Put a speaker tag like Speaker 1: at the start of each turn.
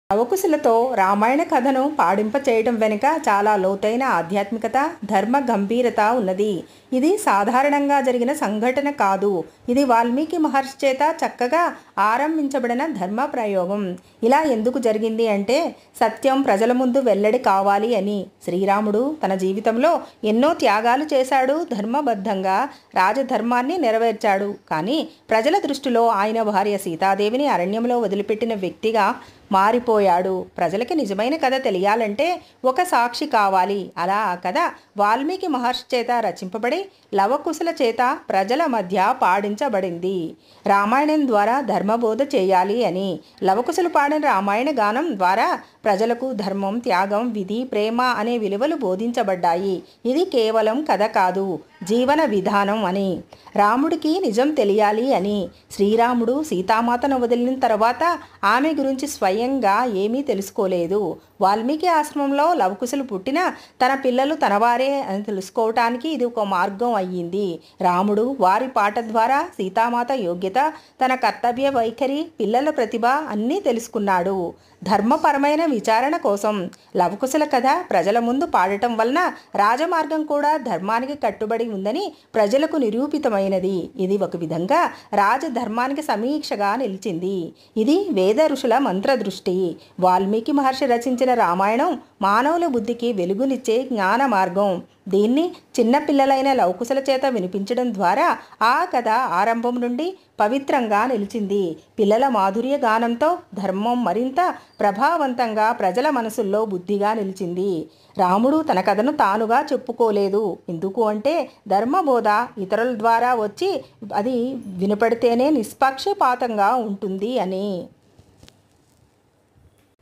Speaker 1: అవకుశలతో రామాయణ కథను పాడింపచేయటం వెనుక చాలా లోతైన ఆధ్యాత్మికత, ధర్మ గంభీరత ఉన్నది. ఇది సాధారణంగా జరిగిన సంఘటన కాదు. ఇది వాల్మీకి మహర్షి చేత చక్కగా ఆరంభించబడిన ధర్మ ప్రయోగం. ఇలా ఎందుకు జరిగింది అంటే, సత్యం ప్రజల ముందు వెల్లడి కావాలి అని. శ్రీరాముడు తన జీవితంలో ఎన్నో త్యాగాలు చేశాడు. ధర్మబద్ధంగా రాజధర్మాన్ని నెరవేర్చాడు. కానీ ప్రజల దృష్టిలో ఆయన భార్య సీతాదేవిని అరణ్యంలో వదిలిపెట్టిన వ్యక్తిగా మారిపోయాడు. ప్రజలకి నిజమైన కథ తెలియాలంటే ఒక సాక్షి కావాలి. అలా ఆ కథ వాల్మీకి మహర్షి చేత రచింపబడి లవకుశల చేత ప్రజల మధ్య పాడించబడింది. రామాయణం ద్వారా ధర్మబోధ చేయాలి అని లవకుశలు పాడిన రామాయణ గానం ద్వారా ప్రజలకు ధర్మం, త్యాగం, విధి, ప్రేమ అనే విలువలు బోధించబడ్డాయి. ఇది కేవలం కథ కాదు, జీవన విధానం అని. రాముడికి నిజం తెలియాలి అని. శ్రీరాముడు సీతామాతను వదిలిన తర్వాత ఆమె గురించి స్వయంగా ఏమీ తెలుసుకోలేదు. వాల్మీకి ఆశ్రమంలో లవకుశలు పుట్టిన తన పిల్లలు తనవారే అని తెలుసుకోవటానికి ఇది ఒక మార్గం అయ్యింది. రాముడు వారి పాట ద్వారా సీతామాత యోగ్యత, తన కర్తవ్య వైఖరి, పిల్లల ప్రతిభ అన్నీ తెలుసుకున్నాడు. ధర్మపరమైన విచారణ కోసం లవకుశల కథ ప్రజల ముందు పాడటం వలన రాజమార్గం కూడా ధర్మానికి కట్టుబడి ఉందని ప్రజలకు నిరూపితమైనది. ఇది ఒక విధంగా రాజధర్మానికి సమీక్షగా నిలిచింది. ఇది వేద ఋషుల మంత్రదృష్టి. వాల్మీకి మహర్షి రచించిన రామాయణం మానవుల బుద్ధికి వెలుగునిచ్చే జ్ఞాన మార్గం. దీన్ని చిన్నపిల్లలైన లవకుశల చేత వినిపించడం ద్వారా ఆ కథ ఆరంభం నుండి పవిత్రంగా నిలిచింది. పిల్లల మాధుర్య గానంతో ధర్మం మరింత ప్రభావవంతంగా ప్రజల మనసుల్లో బుద్ధిగా నిలిచింది. రాముడు తన కథను తానుగా చెప్పుకోలేదు. ఎందుకు అంటే ధర్మబోధ ఇతరుల ద్వారా వచ్చి అది వినపడితేనే నిష్పక్షపాతంగా ఉంటుంది అని.